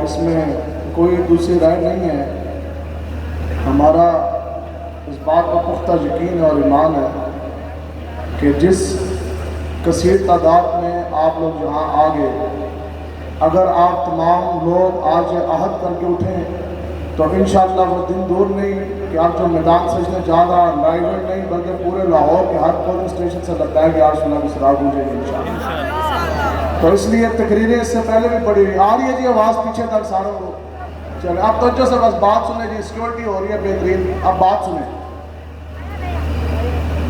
اس میں کوئی دوسری رائے نہیں ہے. ہمارا اس بات کا پختہ یقین اور ایمان ہے کہ جس کثیر تعداد میں آپ لوگ یہاں آ گئے، اگر آپ تمام لوگ آج عہد کر کے اٹھیں تو انشاءاللہ وہ دن دور نہیں کہ آپ جو میدان سجنے جا رہا لائیو نہیں بلکہ پورے لاہور کے ہر پولنگ اسٹیشن سے لگتا ہے کہ آج اللہ کی سراغ ہو جائے گی انشاءاللہ. تو اس لیے تقریریں اس سے پہلے بھی پڑی ہوئی آ رہی ہے جی، آواز پیچھے تک ساروں کو چلے. اب توجہ سے بس بات سنیں جی، سیکیورٹی ہو رہی ہے بہترین. اب بات سنیں.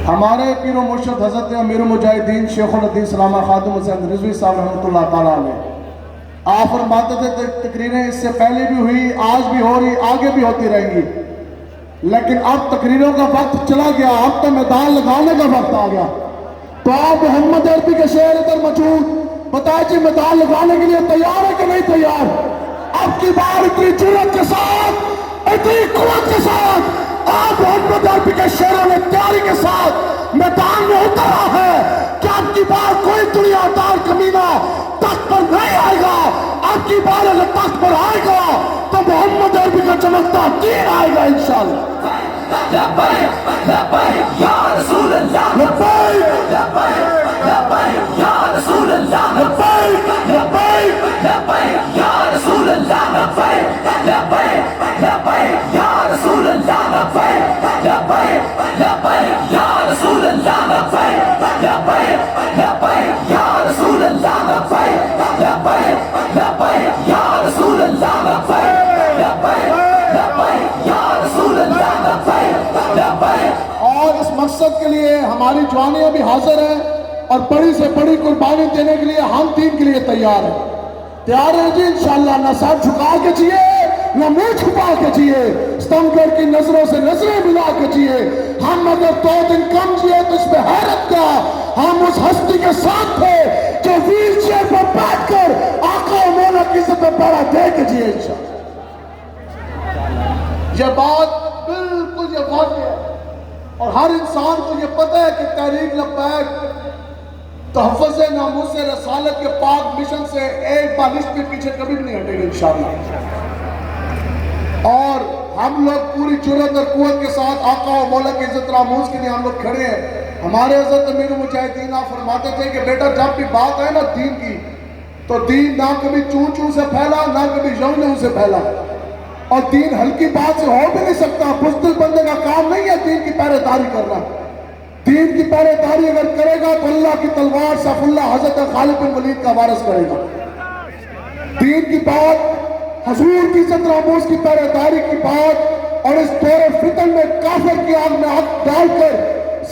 ہمارے پیر و مرشد حضرت امیر المجاہدین شیخ الحدیث علامہ خادم حسین رضوی صاحب رحمۃ اللہ تعالیٰ علیہ آپ فرماتے تھے تقریریں اس سے پہلے بھی ہوئی، آج بھی ہو رہی، آگے بھی ہوتی رہیں گی، لیکن اب تقریروں کا وقت چلا گیا، اب تو میدان لگانے کا وقت آ گیا. تو آپ محمد عربی کے شعر ادھر موجود بتائیں جی، میدان لگانے کے لیے تیار ہے کہ نہیں تیار؟ اب کی بار اتنی جرأت کے ساتھ، اتنی قوت کے ساتھ آپ محمد عربی کے شعروں میں تیاری کے ساتھ میدان میں اترا ہے کہ اب کی بار کوئی دنیا دار کمینہ تخت پر نہیں آئے گا. اب کی بار اگر تخت پر آئے گا تو محمد عربی کا چمکتا دین آئے گا انشاءاللہ. لبیک لبیک یا رسول اللہ، لبیک لبیک لبیک یا رسول اللہ، لبیک لبیک لبیک یا رسول اللہ، لبیک لبیک لبیک یا رسول اللہ، لبیک لبیک لبیک یا رسول اللہ، لبیک لبیک لبیک یا رسول اللہ، لبیک لبیک لبیک یا رسول اللہ، لبیک لبیک لبیک یا رسول اللہ، لبیک لبیک. اور اس مقصد کے لیے ہماری جوانیاں بھی حاضر ہیں اور بڑی سے بڑی قربانی دینے کے لیے ہم دین کے لیے تیار ہیں. تیار ہیں جی انشاءاللہ. نہ سر جھکا کے جیے، نہ منہ چھپا کے جیے، ستمگر کی نظروں سے نظریں ملا کے جیے. ہم اگر 2 دن کم جیے تو اس میں حیرت کا، ہم اس ہستی کے ساتھ تھے جو ویل چیئر پر بیٹھ کر آقا و مولا کی عزت میں پیرا دے کے جیے انشاءاللہ. یہ بات بالکل یہ واقع ہے اور ہر انسان کو یہ پتہ ہے کہ تحریک لبیک تحفظ ناموس رسالت کے پاک مشن سے ایک بالش کے پیچھے کبھی بھی نہیں ہٹے گے انشاءاللہ. اور ہم لوگ پوری جرأت اور قوت کے ساتھ آقا و مولا کی عزت ناموس کے لیے ہم لوگ کھڑے ہیں. ہمارے حضرت امیر المجاہدین آپ فرماتے تھے کہ بیٹا جب بھی بات ہے نا دین کی تو دین نہ کبھی چوں چوں سے پھیلا، نہ کبھی یوں یوں سے پھیلا. اور دین ہلکی بات سے ہو بھی نہیں سکتا. بزدل بندے کا کام نہیں ہے دین کی پہرے داری کرنا. دین کی پہرے داری اگر کرے گا تو اللہ کی تلوار سیف اللہ حضرت خالد بن ولید کا وارث کرے گا. دین کی بات، حضور کی عزت ناموس کی پہرے داری کی بات اور اس دور فتن میں کافر کی آگ میں ہاتھ ڈال کر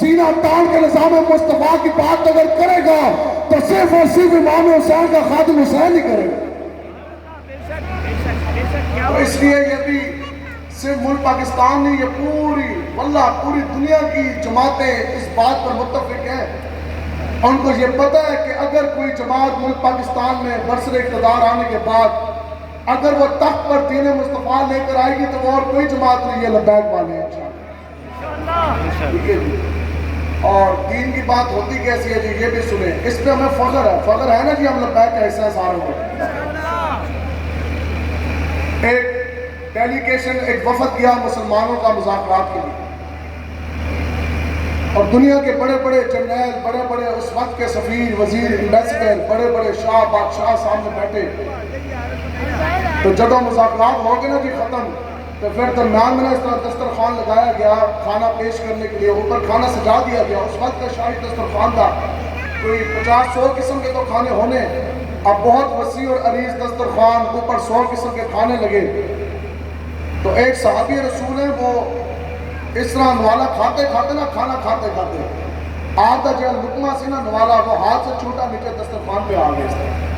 سینہ تان کے نظام مصطفیٰ کی بات اگر کرے گا تو صرف اور صرف امام حسین کا خادم حسین ہی کرے گا. تو اس لیے یہ بھی صرف ملک پاکستان نہیں، یہ پوری واللہ پوری دنیا کی جماعتیں اس بات پر متفق ہیں. ان کو یہ پتہ ہے کہ اگر کوئی جماعت ملک پاکستان میں برسر اقتدار آنے کے بعد اگر وہ تخت پر دین مصطفیٰ لے کر آئے گی تو وہ اور کوئی جماعت نہیں ہے لبیک والے ہیں انشاءاللہ. ٹھیک ہے جی. اور دین کی بات ہوتی کیسی ہے جی یہ بھی سنیں. اس پہ ہمیں فخر ہے، فخر ہے نا جی ہم لبیک کا حصہ ساروں کو. ایک ڈیلیگیشن، ایک وفد گیا مسلمانوں کا مذاکرات کے لیے اور دنیا کے بڑے بڑے جرنیل، بڑے بڑے اس وقت کے سفیر، وزیر، ایمبیسڈر، بڑے بڑے شاہ بادشاہ سامنے بیٹھے. تو جب مذاکرات ہو گئے نا جی ختم تو پھر درمیان میں اس طرح دسترخوان لگایا گیا کھانا پیش کرنے کے لیے. اوپر کھانا سجا دیا گیا. اس وقت کا شاہی دسترخوان تھا، کوئی 50-100 قسم کے تو کھانے ہونے. اب بہت وسیع اور عریض دسترخوان، اوپر 100 قسم کے کھانے لگے. تو ایک صحابی رسول ہے وہ اس طرح نوالا کھاتے کھاتے نا، کھانا کھاتے کھاتے آپ کا جو لقمہ سی نا نوالا وہ ہاتھ سے چھوٹا نیچے دسترخوان پہ آ گیا اس طرح.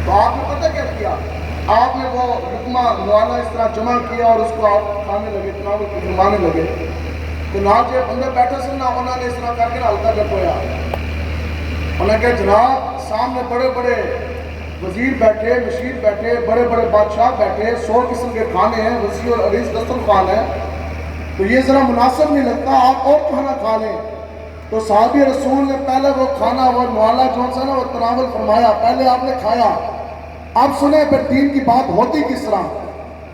تو آپ نے پتہ کیا کیا؟ آپ نے وہ لقمہ نوالا اس طرح جمع کیا اور اس کو آپ کھانے لگے، تناول فرمانے لگے. تو نہ جو بندے بیٹھے سے نا انہوں نے اس طرح کر کے نا ہلکا جب ہویا. انہوں نے کہا جناب سامنے بڑے بڑے وزیر بیٹھے، مشیر بیٹھے، بڑے بڑے بادشاہ بیٹھے، 100 قسم کے کھانے ہیں، وسیع اور عریض دسترخوان ہے، تو یہ ذرا مناسب نہیں لگتا آپ اور کھانا کھا لیں. تو صحابی رسول نے پہلے وہ کھانا وہ نوالا جو سا نا وہ تناول فرمایا. پہلے آپ نے کھایا اب سنیں پھر دین کی بات ہوتی کس طرح۔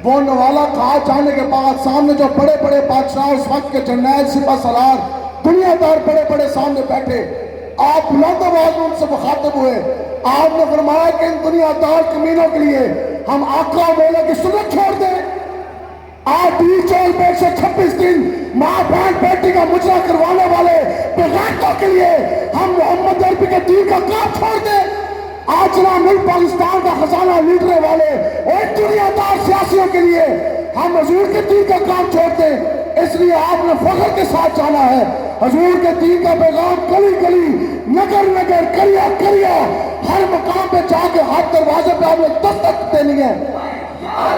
وہ نوالا کہا جانے کے بعد سامنے جو بڑے بڑے بادشاہ اس وقت کے جرنیل سپہ سالار دنیا دار بڑے بڑے سامنے بیٹھے، آپ بلند آواز میں ان سے مخاطب ہوئے۔ آپ نے فرمایا کہ ان دنیا دار کمینوں کے لیے ہم آقا و مولا کی سنت چھوڑ دیں؟ آپ 26 دن ماں بہن بیٹی کا مجرا کروانے والے بغیرتوں کے لیے ہم محمد عربی کے دین کا کام چھوڑ دیں؟ آج جناب ملک پاکستان کا خزانہ لوٹنے والے اور دنیا دار سیاسیوں کے لیے ہم حضور کے دین کا کام چھوڑ دیں؟ اس لیے آپ نے فخر کے ساتھ جانا ہے حضور کے دین کا پیغام گلی گلی نگر نگر کریا کریا ہر مقام پہ جا کے ہر دروازے پہ آپ نے دستک دینی ہے۔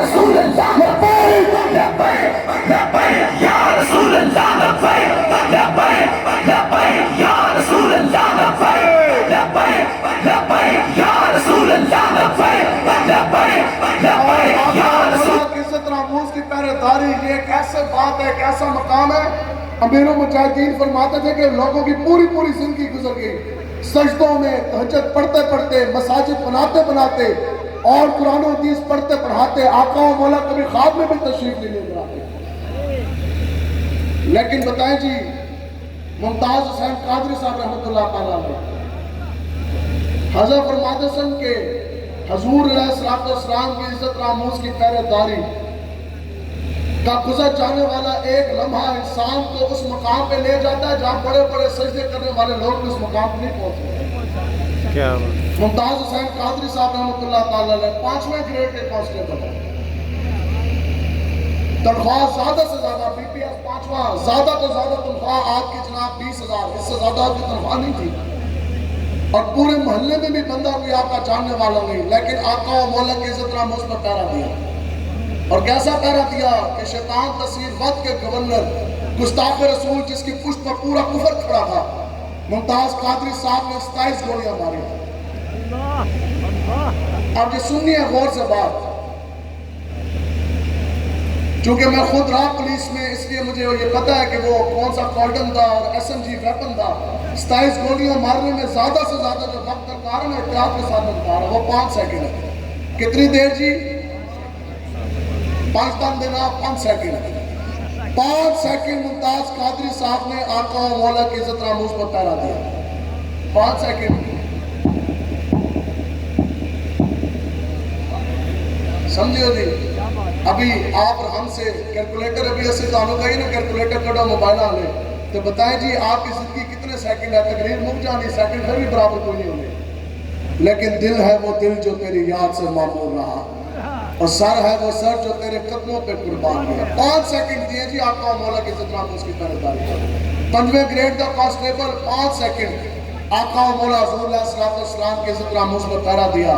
رسول اللہ لبیک لبیک لبیک یا رسول اللہ لبیک لبیک لبیک یا رسول اللہ لبیک لبیک لبیک یا رسول اللہ لبیک لبیک لبیک یا رسول اللہ۔ عزت ناموس کی پہرے داری یہ ایک ایسے بات ہے، ایک ایسا مقام ہے۔ امیر المجاہدین فرماتے تھے کہ لوگوں کی پوری پوری زندگی گزر گئی سجدوں میں، تہجد پڑھتے پڑھتے، مساجد بناتے بناتے اور قرآن و حدیث پڑھتے پڑھاتے، آقا و مولا کبھی خواب میں بھی تشریف نہیں لے آتے۔ لیکن بتائیں جی، ممتاز حسین قادری صاحب رحمۃ اللہ تعالیٰ نے حضرت فرماتے سن کہ حضور علیہ السلام کی عزت ناموس کی پہرے داری کا گزر جانے والا ایک لمحہ انسان کو اس مقام پہ لے جاتا ہے جہاں بڑے بڑے سجدے کرنے والے لوگ بھی اس مقام پہ نہیں پہنچتے۔ کیا ممتاز حسین قادری صاحب رحمۃ اللہ تعالیٰ نے 5ویں گریڈ کے کانسٹیبل ہیں، تنخواہ زیادہ سے زیادہ بی پی ایس 5واں، زیادہ تو زیادہ تنخواہ آپ کی جناب 20,000، اس سے زیادہ آپ کی تنخواہ نہیں تھی، اور پورے محلے میں بھی بندہ کوئی آپ کا جاننے والا نہیں، لیکن آقا و مولا کی عزت ناموس پر پہرا دیا۔ اور کیسا پہرا دیا کہ شیطان تصویر وقت کے گورنر گستاخ رسول جس کی پشت پر پورا کفر کھڑا تھا، ممتاز قادری صاحب نے 27 گولیاں ماری۔ اب یہ سننی ہے غور سے بات، چونکہ میں خود رہا پولیس میں، اس لیے مجھے یہ پتا ہے کہ وہ کون سا کارڈن تھا اور ایس ایم جی ویپن تھا۔ 27 گولیاں مارنے میں زیادہ سے زیادہ جو وقت درکار ہے نا احتیاط کے ساتھ بتا رہا وہ 5 سیکنڈ ہے۔ کتنی دیر جی؟ 5 دن دینا 5 سیکنڈ۔ 5 سیکنڈ ممتاز قادری صاحب نے آقا و مولا کی عزت ناموس پر پہرا دیا۔ 5 سیکنڈ سمجھے ہو جی؟ ابھی آپ اور ہم سے کیلکولیٹر ابھی ایسے دانوں کا ہی نا کیلکولیٹر کڑا موبائل آنے تو بتائیں جی آپ کی زندگی کتنے سیکنڈ ہے؟ تقریر مک جانی، سیکنڈ پھر بھی برابر کوئی نہیں ہونے، لیکن دل ہے وہ دل جو تیری یاد سے معمور رہا، اور سر ہے وہ سر جو تیرے قدموں پہ قربان گیا۔ 5 سیکنڈ دیے جی آقا و مولا کی عزت ناموس کی پہرے داری۔ 5ویں گریڈ کا کانسٹیبل 5 سیکنڈ آقا و مولا حضور علیہ السلام کی عزت ناموس پر پہرا دیا۔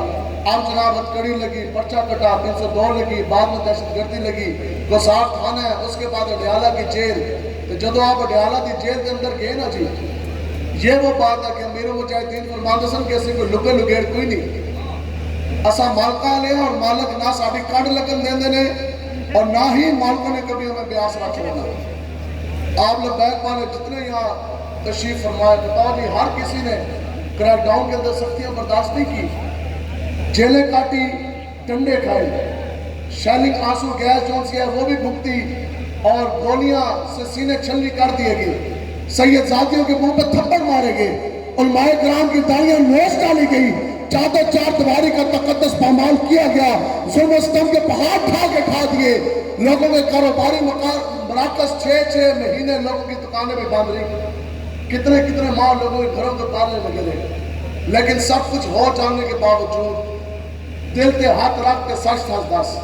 اب جناب ہتکڑی لگی، پرچہ کٹا، 302 لگی، بعد میں دہشت گردی لگی، گسار تھانہ ہے، اس کے بعد اڈیالہ کی جیل۔ تو جدو آپ اڈیالہ کی جیل کے اندر گئے نا جی، یہ وہ بات ہے کہ امیر المجاہدین فرماتے سن کہ اسی کوئی لگے لگیڑ کوئی نہیں، اسا مالکہ لے اور مالک نہ ساڑھی کڑ لگن دیں دینے اور نہ ہی مالکوں نے کبھی ہمیں بیاس رکھ رہا۔ آپ لبیک والے جتنے یہاں تشریف فرمائے، بتاؤ جی ہر کسی نے کریک ڈاؤن کے اندر سختیاں برداشت نہیں کی، جیلیں کاٹی، ٹنڈے کھائے، شیلنگ آنسو گیس جون سی ہے وہ بھی بھگتی، اور گولیاں سے سینے چھلنی کر دیے گئے، سید زادیوں کے منہ پہ تھپڑ مارے گئے، علماء کرام کی داڑیاں نوچ ڈالی گئی، چادر 4 دیواری کا تقدس پامال کیا گیا، ظلم و ستم کے پہاڑ ٹھا کے کھا دیے، لوگوں کے کاروباری مراکز 6 مہینے لوگوں کی دکانیں میں بند رہی، کتنے کتنے ماہ لوگوں کے گھروں کو تالے لگے رہے، لیکن سب کچھ ہو جانے کے باوجود دل کے ہاتھ رکھ کے سچ سچ دس،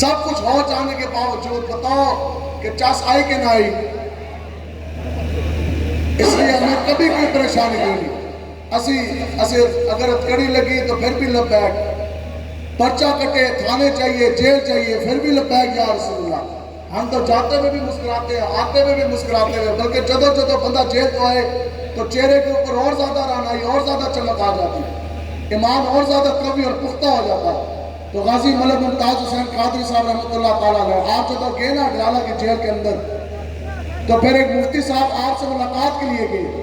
سب کچھ ہو جانے کے باوجود بتاؤ کہ چاس آئی کہ نہ آئی، اس لیے ہمیں کبھی کوئی پریشانی نہیں، اسی اگر ہتکڑی لگی تو پھر بھی لبیک، پرچہ کٹے تھانے چاہیے، جیل چاہیے، پھر بھی لبیک یا رسول اللہ۔ ہم تو جاتے ہوئے بھی مسکراتے ہیں، آتے ہوئے بھی مسکراتے ہیں، بلکہ جدو بندہ جیل تو آئے تو چہرے کے اوپر اور زیادہ رانائی، اور زیادہ چمک آ جاتی، ایمان اور زیادہ قوی اور پختہ ہو جاتا ہے۔ تو غازی ملک ممتاز حسین قادری صاحب رحمۃ اللہ تعالیٰ علیہ، آپ جب گئے نا اڈیالہ کی جیل کے اندر تو پھر ایک مفتی صاحب آپ سے ملاقات کے لیے گئے،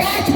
5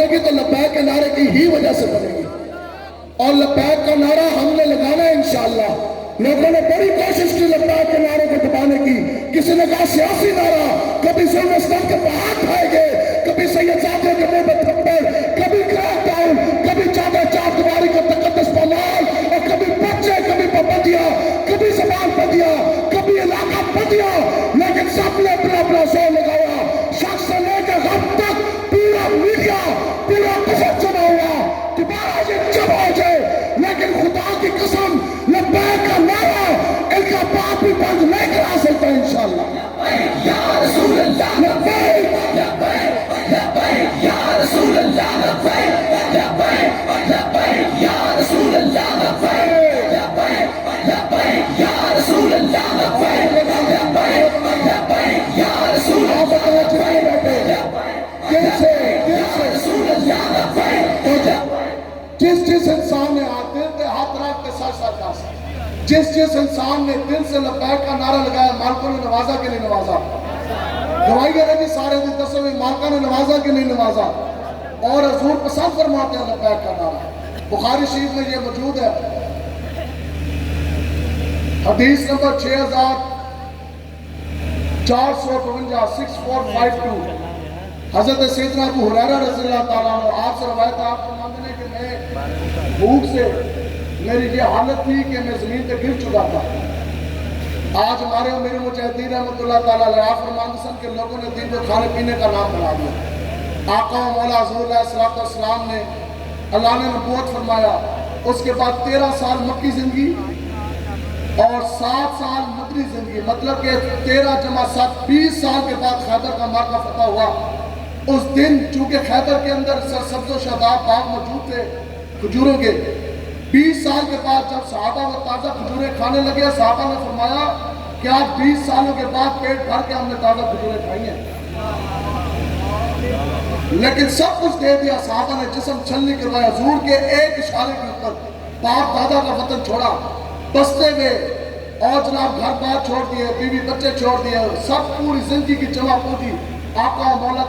بنے گی تو لبیک کے نعرے کی ہی وجہ سے بنے گی، اور لبیک کا نعرہ ہم نے لگانا ہے انشاءاللہ۔ لوگوں نے بڑی کوشش کی لبیک کے نعرے کو دبانے کی، کسی نے کہا سیاسی نعرہ، کبھی ظلم ستم کے پہاڑ کھائیں گے، کبھی سید زادے کے منہ میں تھپڑ، کبھی کریک ڈاؤن، کبھی چادر چار دیواری کا تقدس پامال، اور کبھی بچے، کبھی پابندیاں، کبھی زبان بندیاں، کبھی علاقہ بندیاں، لیکن سب نے اپنا اپنا زور لگایا، شخص سے لے کے غم تک پورا میڈیا، پورا قسم جمع ہوا کہ بارہ یہ جب ہو جائے، لیکن خدا کی قسم لبیک کا نعرہ ان کا باپ بھی بند نہیں کرا سکتا انشاءاللہ۔ یا رسول اللہ لبیک لبیک لبیک یا رسول اللہ لبیک لبیک لبیک یا رسول اللہ لبیک لبیک لبیک یا رسول اللہ لبیک لبیک لبیک یا رسول آپ اللہ چلے بیٹھے دل سے رسول اللہ لبیک جس انسان نے دل کے ہاتھ رکھ کے سر سر کا جس انسان نے دل سے لبیک کا نعرہ لگایا، مالکوں نے نوازا کہ نہیں نوازا؟ گواہی ہے کہ سارے دن دسوں میں مالکہ نے نوازا کہ نہیں نوازا؟ اور حضور پسند فرماتے ہیں لبیک کا نعرہ۔ بخاری شریف میں یہ موجود ہے، حدیث نمبر 6452 6452، حضرت سیدنا ابو ہریرہ رضی اللہ تعالیٰ عنہ، آپ سے روایت ہے، آپ کو مانتے ہیں کہ میں بھوک سے میری یہ حالت تھی کہ میں زمین پہ گر چکا تھا۔ آج ہمارے امیر مجاہدین رحمۃ اللہ تعالیٰ علیہ آپ فرماتے ہیں کہ لوگوں نے دین کو کھانے پینے کا نام بنا دیا۔ آقا و مولا حضور علیہ الصلوۃ والسلام نے، اللہ نے نبوت فرمایا، اس کے بعد 13 سال مکی زندگی اور 7 سال مدری زندگی، مطلب کہ 13 جمع 7 20 سال کے بعد خیبر کا موقع فتح ہوا۔ اس دن چونکہ خیبر کے اندر سرسبز و شاداب باغ موجود تھے کھجوروں کے، 20 سال کے بعد جب صحابہ وہ تازہ کھجوریں کھانے لگے، صحابہ نے فرمایا کہ آج 20 سالوں کے بعد پیٹ بھر کے ہم نے تازہ کھجوریں کھائی ہیں، لیکن سب کچھ دے دیا، صحابہ نے جسم چھلنی کروایا، حضور کے ایک اشارے کے اوپر باپ دادا کا وطن چھوڑا، بستے میں، اور جناب گھر بار چھوڑ دیے، بیوی بچے چھوڑ دیے، سب پوری زندگی کی جمع پوری آقا مولا